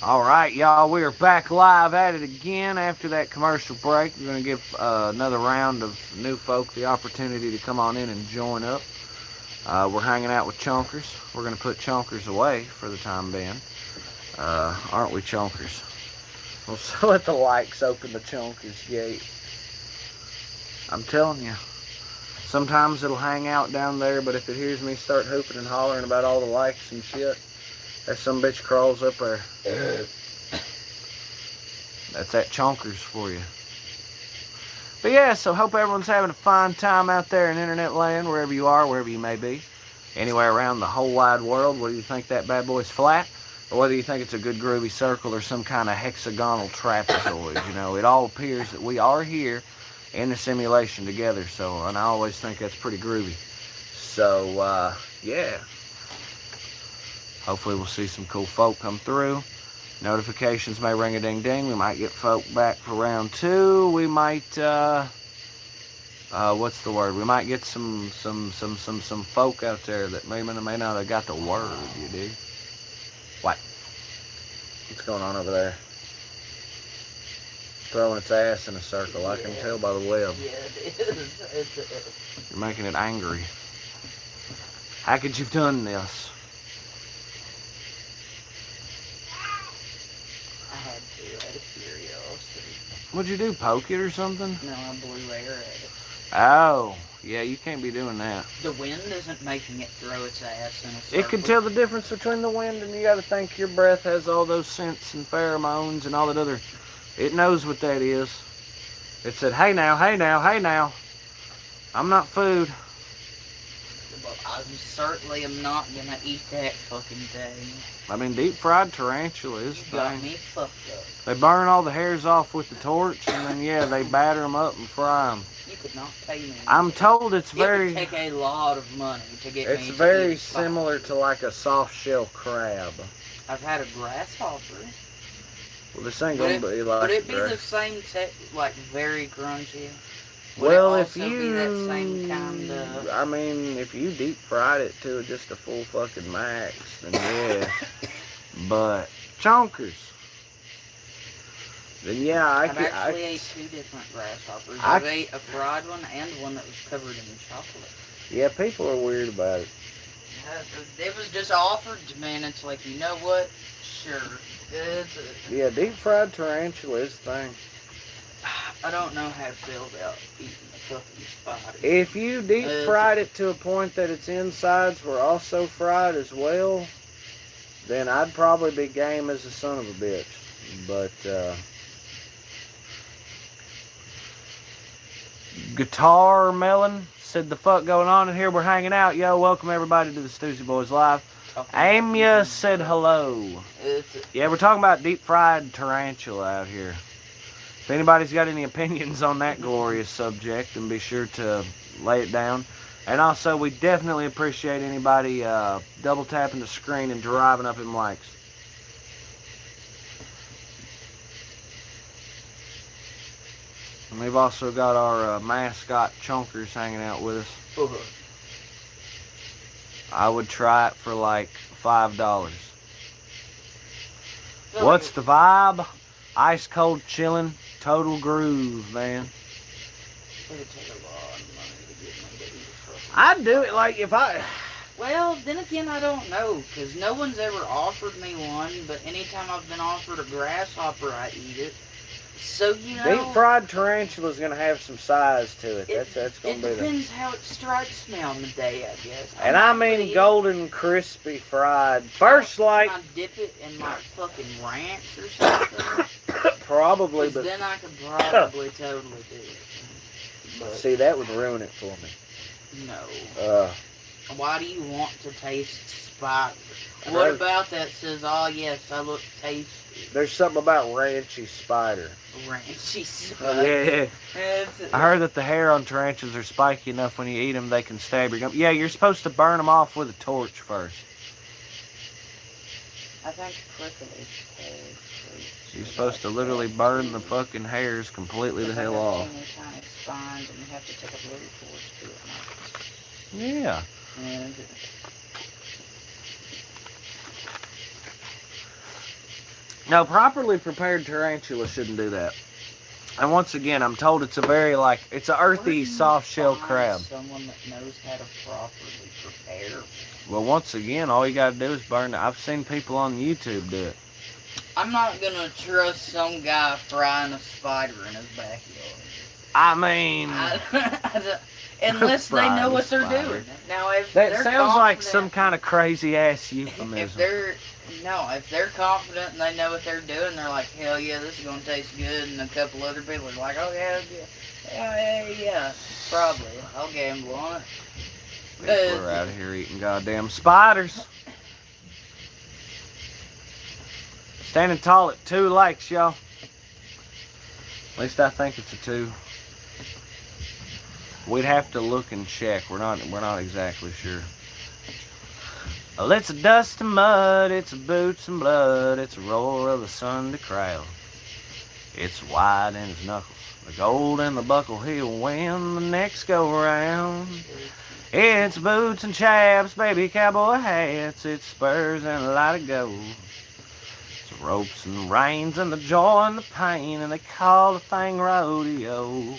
Alright, y'all, we are back live at it again after that commercial break. We're going to give another round of new folk the opportunity to come on in and join up. We're hanging out with Chonkers. We're going to put Chonkers away for the time being. Aren't we, Chonkers? We'll let the likes open the Chonkers gate. I'm telling you, sometimes it'll hang out down there, but if it hears me start hooping and hollering about all the likes and shit, that some bitch crawls up there. That's that Chonkers for you. But yeah, so hope everyone's having a fine time out there in internet land, wherever you are, wherever you may be. Anywhere around the whole wide world, whether you think that bad boy's flat, or whether you think it's a good groovy circle or some kind of hexagonal trapezoid. You know, it all appears that we are here in the simulation together, so, and I always think that's pretty groovy. So, yeah. Hopefully we'll see some cool folk come through. Notifications may ring a ding ding. We might get folk back for round 2. We might what's the word? We might get some folk out there that may not have got the word, you dig? What? What's going on over there? Throwing its ass in a circle. I can tell by the web. Yeah, it is. You're making it angry. How could you've done this? Out of curiosity. What'd you do, poke it or something? No, I blew air at it. Oh, yeah, you can't be doing that. The wind isn't making it throw its ass in a circle. It can tell the difference between the wind, and you gotta think your breath has all those scents and pheromones and all that other. It knows what that is. It said, hey now, hey now, hey now. I'm not food. Well, I certainly am not gonna eat that fucking thing. I mean, deep fried tarantula is the Got thing. me fucked up. They burn all the hairs off with the torch, and then, yeah, they batter them up and fry them. You could not pay me. I'm told it's It very... would take a lot of money to get me to It's very eat similar to like a soft shell crab. I've had a grasshopper. Well, this ain't gonna be like... Would it be the same, like, very crunchy? Would Well, it if also you... be that same kind of... I mean, if you deep fried it to just a full fucking max, then yeah. But, chonkers. Then yeah, I've actually ate 2 different grasshoppers. I've ate a fried one and one that was covered in chocolate. Yeah, people are weird about it. It was just offered to me, and it's like, you know what? Sure. Yeah, deep fried tarantula is the thing. I don't know how to feel about eating the fucking spider. If you deep fried it to a point that its insides were also fried as well, then I'd probably be game as a son of a bitch. But, Guitar Melon said, the fuck going on in here? We're hanging out. Yo, welcome everybody to the Stoozy Boys Live. Amya said hello. Yeah, we're talking about deep fried tarantula out here. If anybody's got any opinions on that glorious subject, then be sure to lay it down. And also, we definitely appreciate anybody double tapping the screen and driving up them likes. And we've also got our mascot Chonkers hanging out with us. I would try it for like $5. What's the vibe? Ice cold chillin', total groove, man. It would take a lot of money to get me to eat a fucking I'd do it like if I... Well, then again, I don't know, because no one's ever offered me one, but anytime I've been offered a grasshopper, I eat it. So, you know... Deep fried tarantula's gonna have some size to it. That's gonna be the... It depends how it strikes me on the day, I guess. And I mean golden, crispy fried. First, like... Can I dip it in, like, fucking ranch or something? Probably, but... then I could probably totally do it. But see, that would ruin it for me. No. Why do you want to taste spider? What about that says, oh yes, I look tasty? There's something about ranchy spider. Ranchy spider? Yeah. I heard that the hair on tarantulas are spiky enough when you eat them they can stab your gum. Yeah, you're supposed to burn them off with a torch first. I think prickly. You're supposed to literally burn the fucking hairs completely the hell off. Tiny spines and you have to take a blue torch to it. Yeah. No, properly prepared tarantula shouldn't do that. And once again, I'm told it's a very, like, it's an Where do earthy, you soft shell find crab. someone that knows how to properly prepare? Well, once again, all you gotta do is burn it. I've seen people on YouTube do it. I'm not gonna trust some guy frying a spider in his backyard. I mean, Unless they know Frying a what they're spider. doing. Now, if that they're sounds like confident- some kind of crazy ass if euphemism. if they're confident and they know what they're doing, they're like, hell yeah, this is gonna taste good, and a couple other people are like, oh yeah, probably. I'll gamble on it. We're out of here eating goddamn spiders. Standing tall at 2 lakes, y'all. At least I think it's a 2. We'd have to look and check. We're not exactly sure. Well, it's a dust and mud, it's a boots and blood, it's a roar of the Sunday crowd. It's white in his knuckles, the gold and the buckle he'll win the next go around. It's boots and chaps, baby cowboy hats, it's spurs and a light of gold. It's ropes and reins and the joy and the pain, and they call the thing rodeo.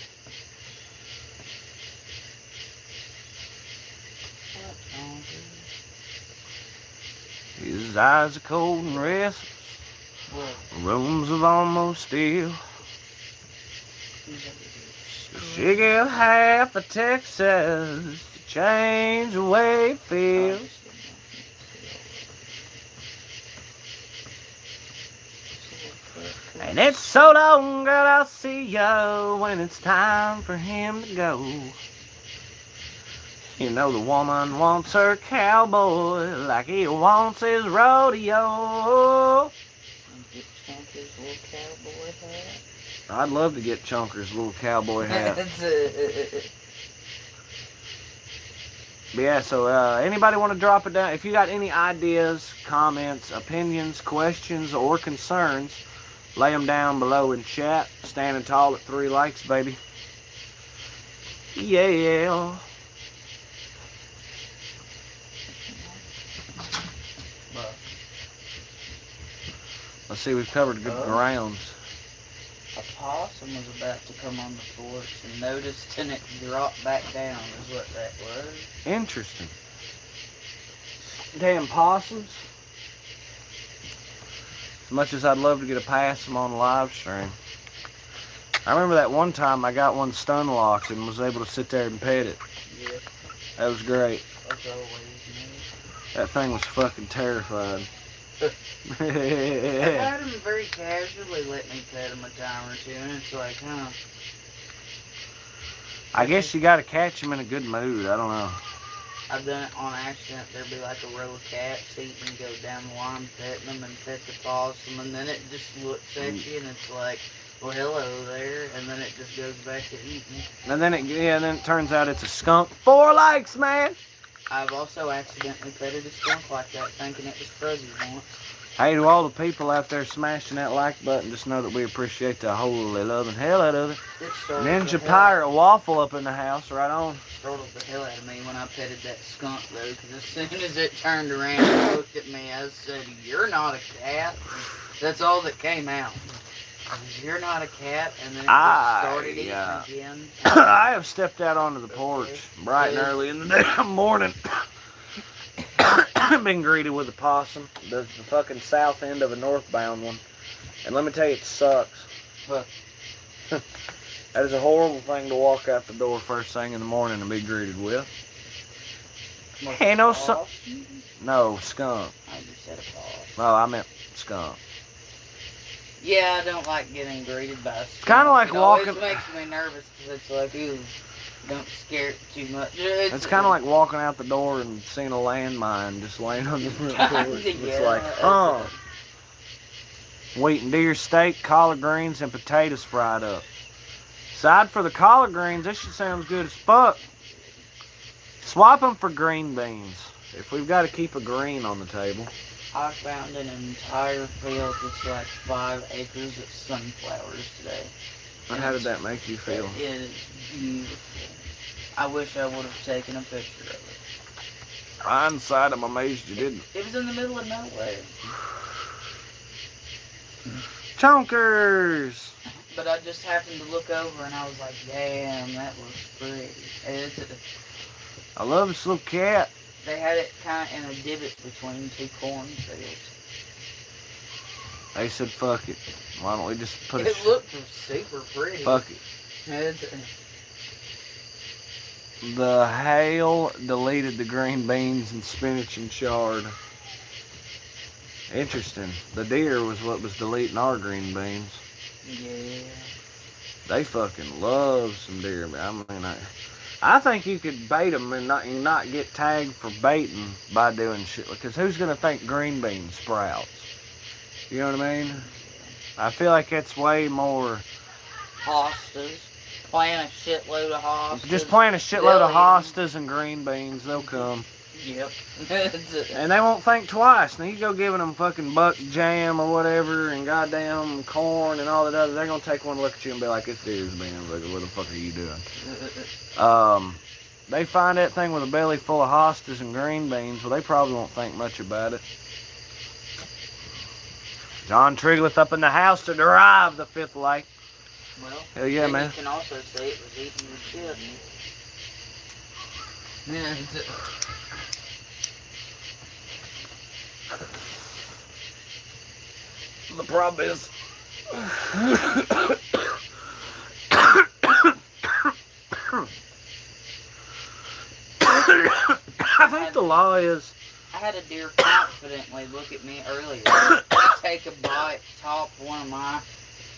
His eyes are cold and restless, rooms of almost steel. She gave half of Texas to change the way it feels. And it's so long, girl, I'll see you when it's time for him to go. You know the woman wants her cowboy like he wants his rodeo. Get Chunker's little cowboy hat. I'd love to get Chunker's little cowboy hat. But yeah, so anybody want to drop it down? If you got any ideas, comments, opinions, questions, or concerns, lay them down below in chat. Standing tall at 3 likes, baby. Yeah. Let's see, we've covered good grounds. A possum was about to come on the porch and noticed, and it dropped back down is what that was. Interesting. Damn possums. As much as I'd love to get a possum on live stream. I remember that one time I got one stun locked and was able to sit there and pet it. Yeah. That was great. That's always nice. That thing was fucking terrified. I've had him very casually let me pet him a time or two, and it's like, huh. I guess you gotta catch him in a good mood. I don't know. I've done it on accident. There'd be like a row of cats eating, and go down the line petting them and pet the possum, and then it just looks at you and it's like, well, hello there, and then it just goes back to eating. And then it turns out it's a skunk. 4 likes, man. I've also accidentally petted a skunk like that, thinking it was fuzzy once. Hey, to all the people out there smashing that like button, just know that we appreciate the holy loving hell out of it. Ninja Pirate Waffle up in the house, right on. Startled the hell out of me when I petted that skunk, though, because as soon as it turned around and looked at me, I said, "You're not a cat." That's all that came out. You're not a cat, and then it just started eating again. I have stepped out onto the porch bright and early in the damn morning. Been greeted with a possum, the fucking south end of a northbound one, and let me tell you, it sucks. Huh. That is a horrible thing to walk out the door first thing in the morning and be greeted with. Hey, no skunk. No, skunk. I just said a possum. Oh, I meant skunk. Yeah, I don't like getting greeted by a skunk. Kind of like it walking. It always makes me nervous because it's like, ooh, don't scare it too much. It's kind of like walking out the door and seeing a landmine just laying on the front porch. It's yeah, like, huh. Wheat and deer steak, collard greens, and potatoes fried up. Aside for the collard greens, this shit sounds good as fuck. Swap them for green beans. If we've got to keep a green on the table. I found an entire field that's like 5 acres of sunflowers today. And how did that make you feel? It is beautiful. I wish I would have taken a picture of it. Hindsight, I'm amazed you didn't. It was in the middle of nowhere. Chonkers! But I just happened to look over and I was like, damn, that looks pretty. I love this little cat. They had it kind of in a divot between two cornfields. They said, fuck it. Why don't we just put It looked super pretty. Fuck it. It's, The hail deleted the green beans and spinach and chard. Interesting. The deer was what was deleting our green beans. yeah. They fucking love some deer. I mean, I think you could bait them and not get tagged for baiting by doing shit. Because who's going to think green bean sprouts? You know what I mean? I feel like it's way more... Hostas. Plant a shitload of hostas. Just plant a shitload of hostas and green beans. They'll come. Yep. And they won't think twice. Now you go giving them fucking buck jam or whatever and goddamn corn and all that other. They're going to take one look at you and be like, this deer's being like, what the fuck are you doing? They find that thing with a belly full of hostas and green beans. Well, they probably won't think much about it. John Trigleth up in the house to drive the fifth lake. Well, hell yeah, man. You can also say it was eating your shit. Yeah. The problem is, I think the law is. I had a deer confidently look at me earlier, take a bite, top one of my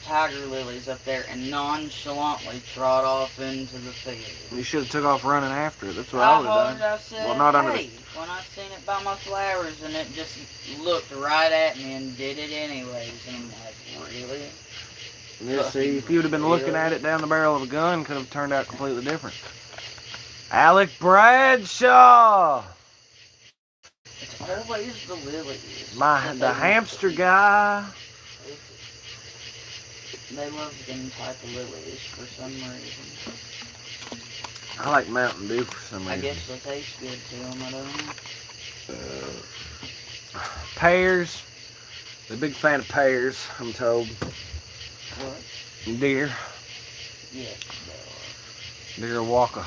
tiger lilies up there, and nonchalantly trot off into the field. You should have took off running after it. That's what I would have done. I said, well, not hey, under the... when I seen it by my flowers, and it just looked right at me and did it anyways, and I'm like, really? Yeah, see, if you would have been looking at it down the barrel of a gun, could have turned out completely different. Alec Bradshaw! It's always the lilies. The hamster guy. They love them type of lilies for some reason. I like Mountain Dew for some reason. I guess they taste good to them, I don't know. Pears. They're a big fan of pears, I'm told. What? Deer. Yes, they Deer walk a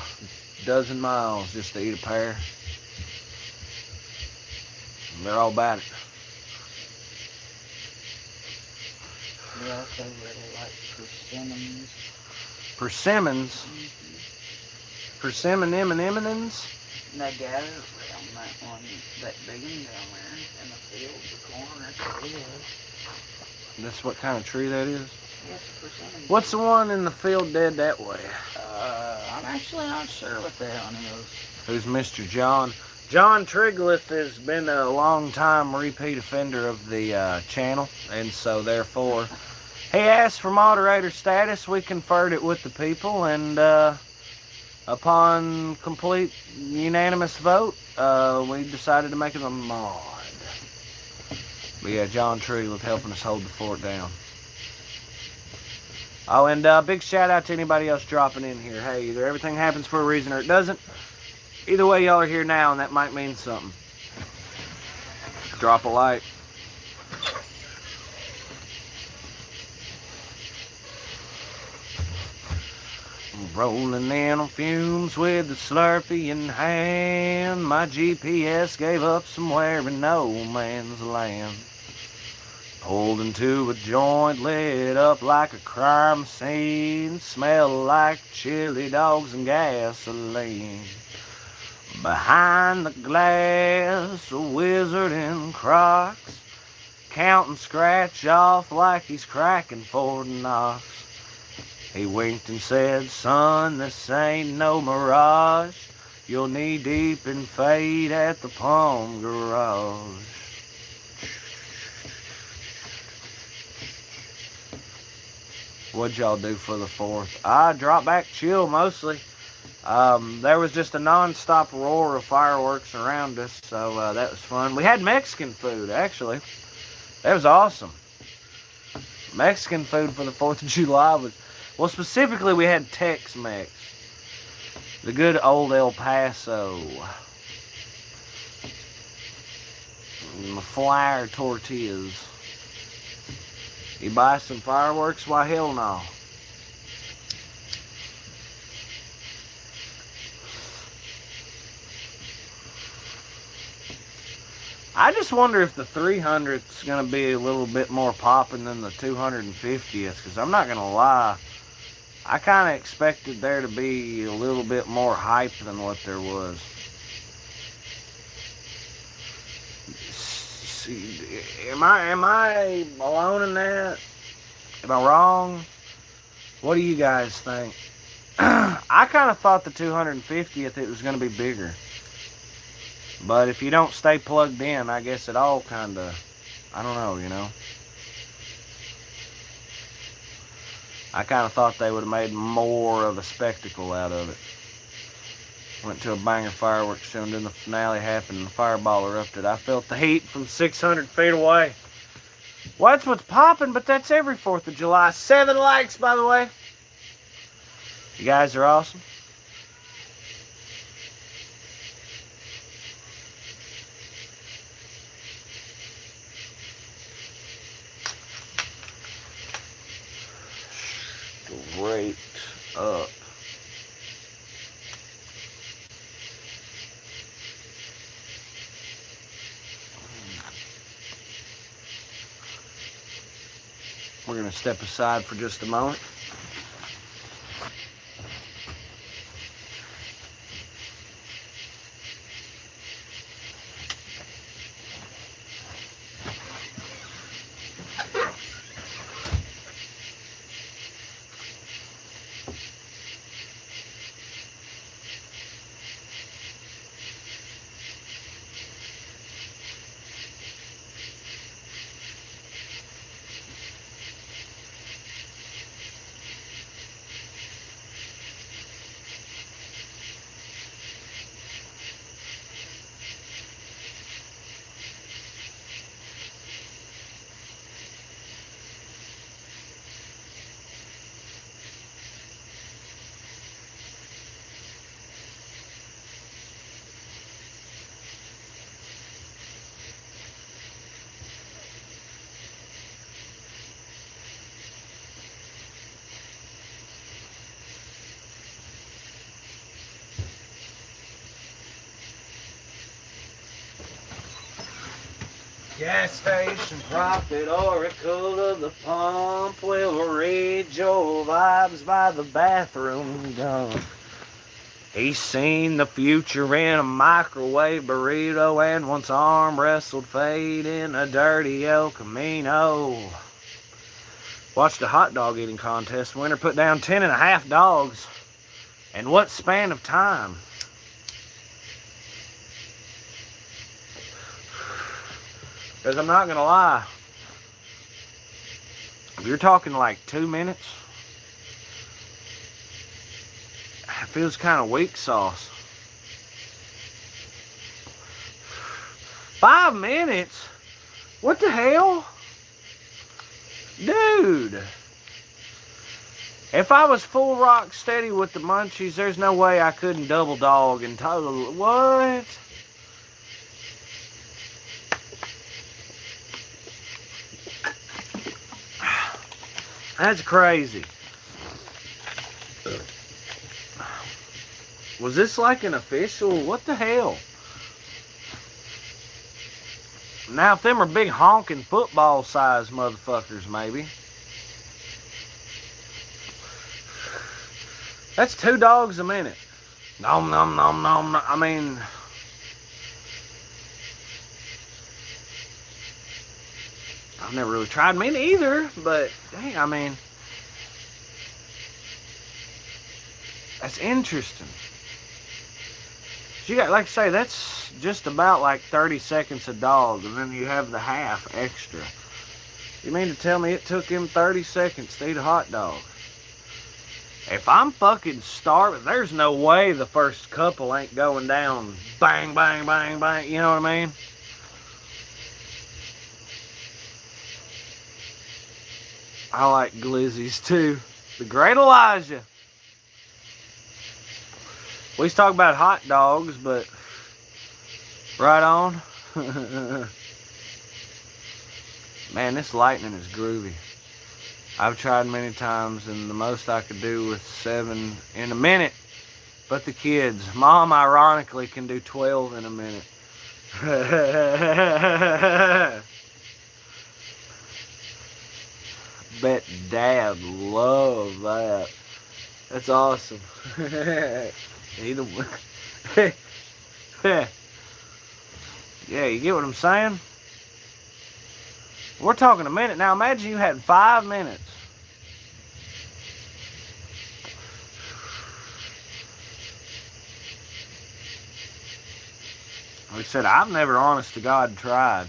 dozen miles just to eat a pear. And they're all about it. They also really like persimmons. Persimmons? Persimmon M&M's? And they gather around that one, that big one down there in the field, the corn, that's what it is. That's what kind of tree that is? Yeah, it's a persimmon. What's the one in the field dead that way? I'm actually not sure what that one is. Who's Mr. John? John Trigleth has been a long-time repeat offender of the channel, and so therefore he asked for moderator status. We conferred it with the people, and upon complete unanimous vote, we decided to make him a mod. But yeah, John Trigleth helping us hold the fort down. Oh, and big shout out to anybody else dropping in here. Hey, either everything happens for a reason or it doesn't. Either way, y'all are here now, and that might mean something. Drop a like. Rolling in on fumes with the Slurpee in hand. My GPS gave up somewhere in no man's land. Pulled into a joint, lit up like a crime scene. Smelled like chili dogs and gasoline. Behind the glass, a wizard in Crocs, counting scratch off like he's cracking Fort Knox. He winked and said, son, this ain't no mirage. You'll knee deep in fade at the Palm Garage. What'd y'all do for the 4th? I dropped back chill mostly. There was just a non-stop roar of fireworks around us, so that was fun. We had Mexican food, actually. That was awesome. Mexican food for the 4th of July was, well, specifically we had Tex-Mex. The good old El Paso. And the flour tortillas. You buy some fireworks? Why, hell no. I just wonder if the 300th is going to be a little bit more popping than the 250th, because I'm not going to lie, I kind of expected there to be a little bit more hype than what there was. Am I alone in that? Am I wrong? What do you guys think? I kind of thought the 250th it was going to be bigger. But if you don't stay plugged in, I guess it all kind of, I don't know, you know. I kind of thought they would have made more of a spectacle out of it. Went to a banger fireworks show, and then the finale happened and the fireball erupted. I felt the heat from 600 feet away. Well, that's what's popping, but that's every 4th of July. 7 likes, by the way. You guys are awesome. Straight up. We're going to step aside for just a moment. Gas station prophet, oracle of the pump, will read your vibes by the bathroom gun. He's seen the future in a microwave burrito and once arm wrestled fate in a dirty El Camino. Watched a hot dog eating contest. Winner put down 10.5 dogs. And what span of time? Because I'm not going to lie, if you're talking like 2 minutes, it feels kind of weak sauce. 5 minutes? What the hell? Dude. If I was full rock steady with the munchies, there's no way I couldn't double dog and total. What? That's crazy. Was this like an official? What the hell? Now, if them are big honking football size motherfuckers, maybe. That's 2 dogs a minute. Nom, nom, nom, nom, nom. I mean, I've never really tried meat either, but dang, I mean, that's interesting. You got, like I say, that's just about like 30 seconds a dog, and then you have the half extra. You mean to tell me it took him 30 seconds to eat a hot dog? If I'm fucking starving, there's no way the first couple ain't going down bang, bang, bang, bang, you know what I mean? I like glizzies too. The Great Elijah. We used to talk about hot dogs, but right on. Man, this lightning is groovy. I've tried many times, and the most I could do was 7 in a minute. But the kids, Mom, ironically, can do 12 in a minute. Bet Dad love that. That's awesome. Yeah, you get what I'm saying? We're talking a minute. Now imagine you had 5 minutes. Like I said, I've never, honest to God, tried.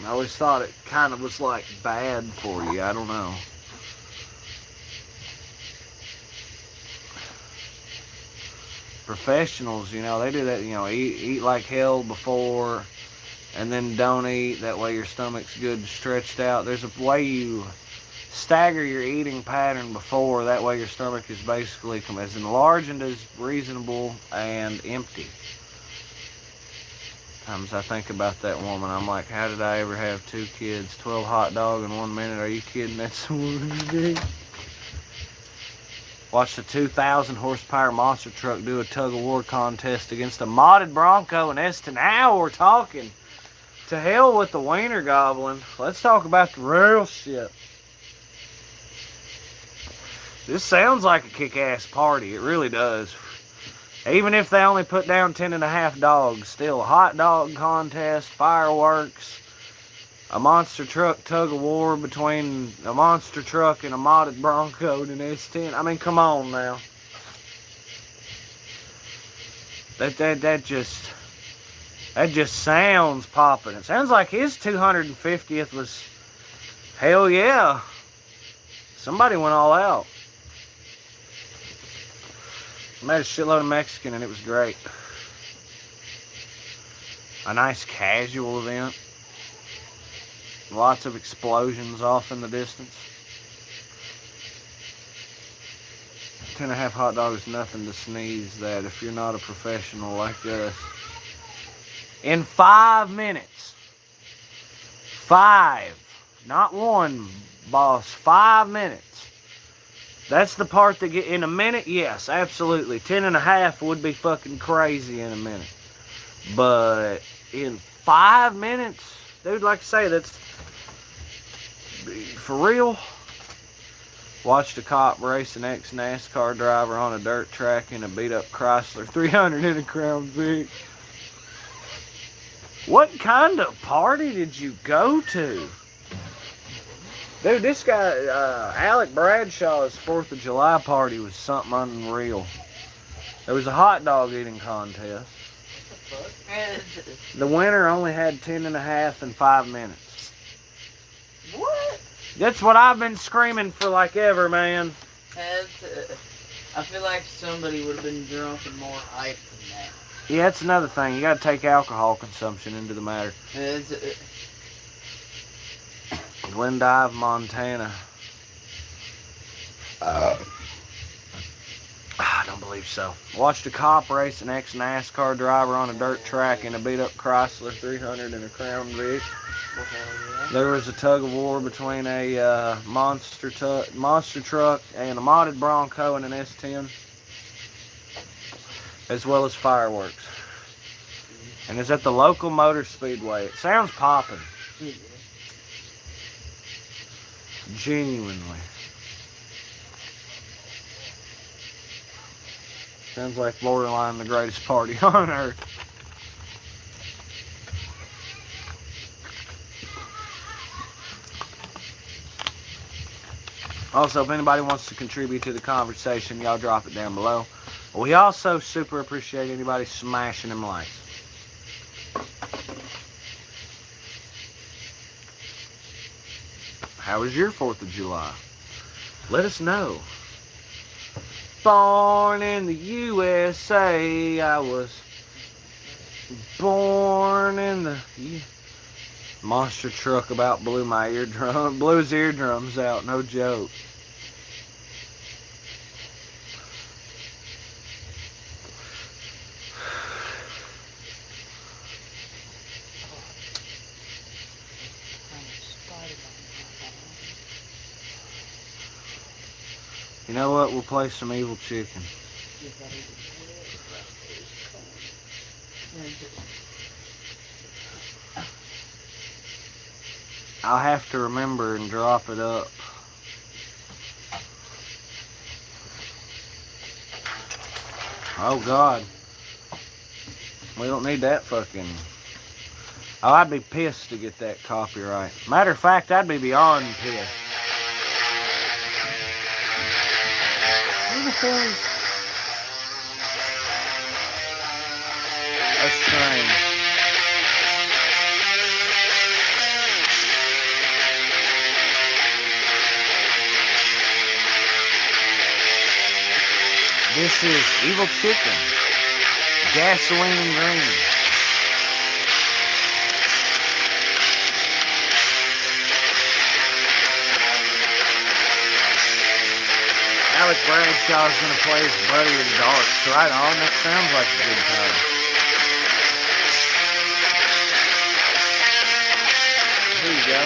I always thought it kind of was like bad for you. I don't know. Professionals, you know, they do that, you know, eat like hell before and then don't eat. That way your stomach's good and stretched out. There's a way you stagger your eating pattern before. That way your stomach is basically as enlarged and as reasonable and empty. Times I think about that woman, I'm like, how did I ever have 2 kids, 12 hot dog in 1 minute? Are you kidding? That's the one. Watch the 2,000 horsepower monster truck do a tug of war contest against a modded Bronco and Eston. Now we're talking. To hell with the wiener gobbling. Let's talk about the real shit. This sounds like a kick-ass party. It really does. Even if they only put down 10.5 dogs, still a hot dog contest, fireworks, a monster truck tug of war between a monster truck and a modded Bronco and an S10. I mean, come on now. That just sounds popping. It sounds like his 250th was, hell yeah. Somebody went all out. I made a shitload of Mexican and it was great. A nice casual event. Lots of explosions off in the distance. 10.5 hot dogs is nothing to sneeze at if you're not a professional like us. In 5 minutes. 5. Not 1, boss. 5 minutes. That's the part that get in a minute. Yes, absolutely. 10.5 would be fucking crazy in a minute. But in 5 minutes, dude, like I say, that's for real. Watched a cop race an ex-NASCAR driver on a dirt track in a beat-up Chrysler 300 in a Crown Vic. What kind of party did you go to? Dude, this guy, Alec Bradshaw's 4th of July party was something unreal. There was a hot dog eating contest. The winner only had 10.5 in 5 minutes. What? That's what I've been screaming for like ever, man. I feel like somebody would have been drunk and more hyped than that. Yeah, that's another thing. You got to take alcohol consumption into the matter. Glendive, Montana. I don't believe so. Watched a cop race an ex-NASCAR driver on a dirt track in a beat-up Chrysler 300 in a Crown Vic. There was a tug of war between a monster truck and a modded Bronco and an S10, as well as fireworks. And it's at the local motor speedway. It sounds poppin'. Genuinely. Sounds like borderline the greatest party on earth. Also, if anybody wants to contribute to the conversation, y'all drop it down below. We also super appreciate anybody smashing them likes. How was your 4th of July? Let us know. Born in the USA, I was born in the monster truck about blew my eardrum, blew his eardrums out, no joke. You know what? We'll play some Evil Chicken. I'll have to remember and drop it up. Oh God. We don't need that fucking... Oh, I'd be pissed to get that copyright. Matter of fact, I'd be beyond pissed. Who the hell is... That's strange. This is Evil Chicken. Gasoline and green. Alec Bradshaw's gonna play his buddy in darts. Right on, that sounds like a good time. Here you go.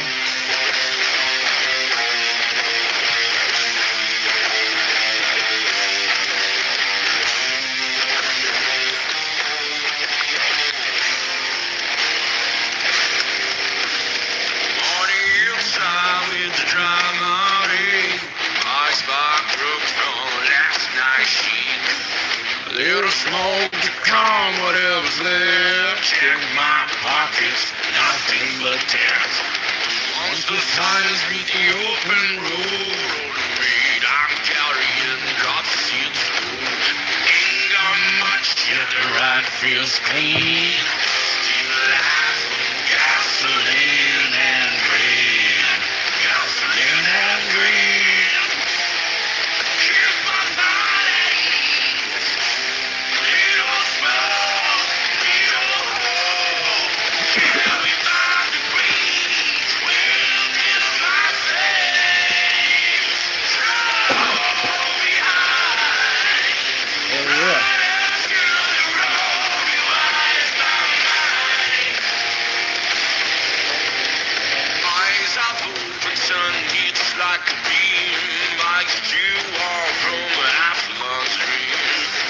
Little smoke to calm whatever's left. Check my pockets, nothing but death. Once the signs meet the open road, wait, I'm carrying drops of spoon. Ain't got much yet, the ride feels clean. Still alive, gasoline and green. Gasoline and green. Here's my body. Like a beam, bikes to wall from an affluent stream.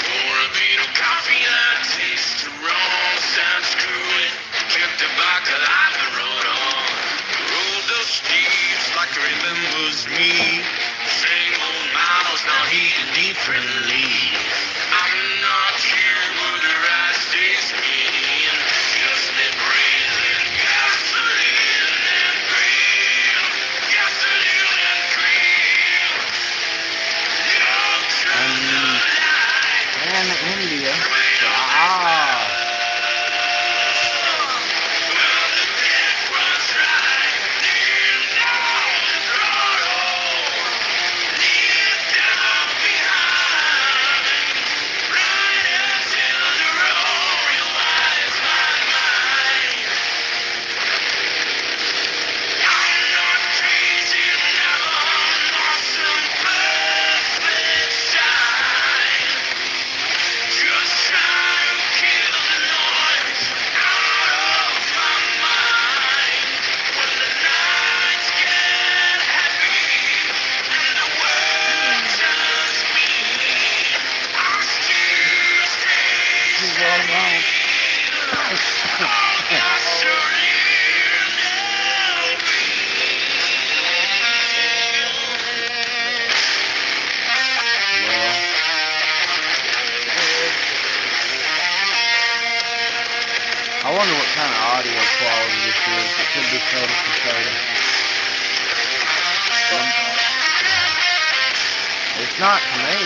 Pour a beat of coffee that tastes wrong. Sounds good, kick the back of the road on. The road the steeps like it remembers me. Same old miles now heating differently. I'm not here, but the ride stays mean. Just me breathing gasoline and green. Gasoline. And India. Ah. I wonder what kind of audio quality this is. It could be total potato. It's not to me.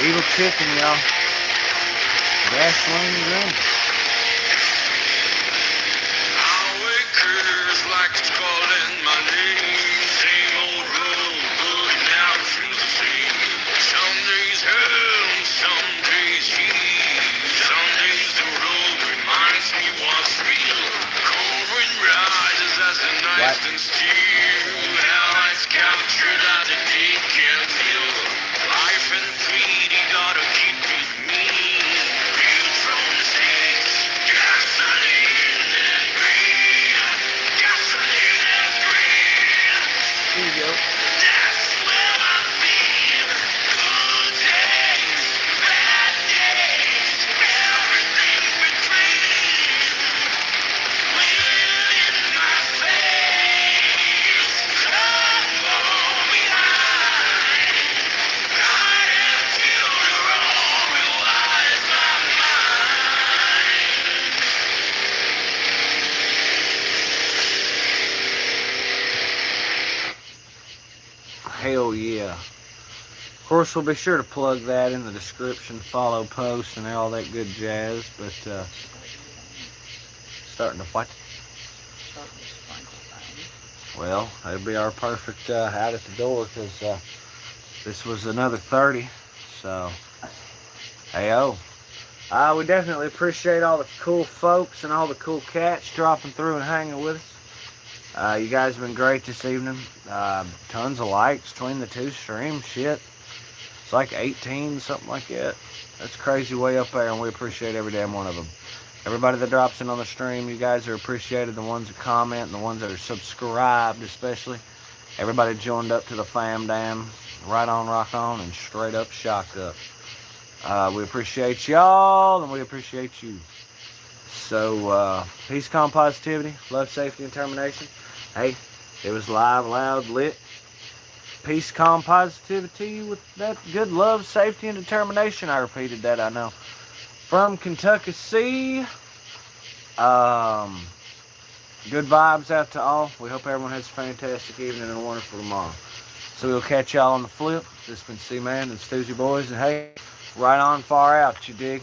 Evil Chicken, y'all. Gasoline and green. Highway curves like it's calling my name. Same old road right. Here you go. Hell yeah. Of course, we'll be sure to plug that in the description, follow, post, and all that good jazz. But starting to what? Well, that'd be our perfect out at the door, because this was another 30. So, hey-oh. We definitely appreciate all the cool folks and all the cool cats dropping through and hanging with us. You guys have been great this evening. Tons of likes between the two streams. Shit. It's like 18, something like that. That's crazy way up there, and we appreciate every damn one of them. Everybody that drops in on the stream, you guys are appreciated. The ones that comment and the ones that are subscribed especially. Everybody joined up to the fam dam. Right on, rock on, and straight up shocked up. We appreciate y'all, and we appreciate you. So, peace, calm, positivity, love, safety, and determination. Hey, it was live, loud, lit. Peace, calm, positivity with that good love, safety, and determination. I repeated that, I know. From Kentucky Sea. Good vibes out to all. We hope everyone has a fantastic evening and a wonderful tomorrow. So we'll catch y'all on the flip. This has been C-Man and Stoozy Boys. And hey, right on, far out, you dig?